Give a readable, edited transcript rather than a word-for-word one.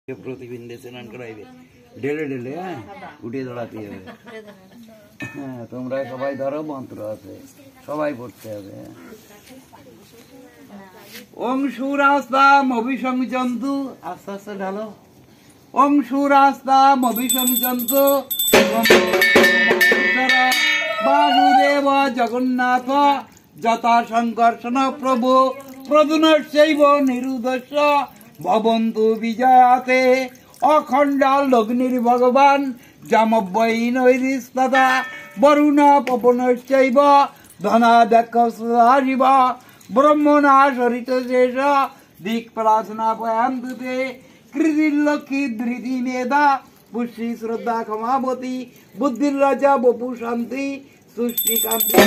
প্রতিবিন্দে স্নান করাইবে ঢেলে ঢেলে, হ্যাঁ উঠিয়ে দাঁড়াতে হবে। হ্যাঁ তোমরা সবাই ধরো, মন্ত্র আছে সবাই পড়তে হবে। ওং সুরাস্তাম অভিসংজন্তু, আস্তে আস্তে ঢালো। ওং সুরাস্তাম অভিসংজন্তু বাসুদেব জগন্নাথ যথা সংকর্ষণ প্রভু প্রদুনশৈব নিরুদস্য ভবন্তু বিজয়াতে অখণ্ডাল লগ্নির ভগবান জামব্বৈনৈরিস্তদা বরুণ পবনশ্চৈব ধনাদক্ষিব ব্রহ্মণা সরিত শেষ দিক প্রার্থনা পয়ান্তুতে কৃতির্লক্ষ্মী ধৃতি মেধা পুষ্টি শ্রদ্ধা ক্ষমাবতী বুদ্ধির রাজা বপু শান্তি সৃষ্টি কান্তি।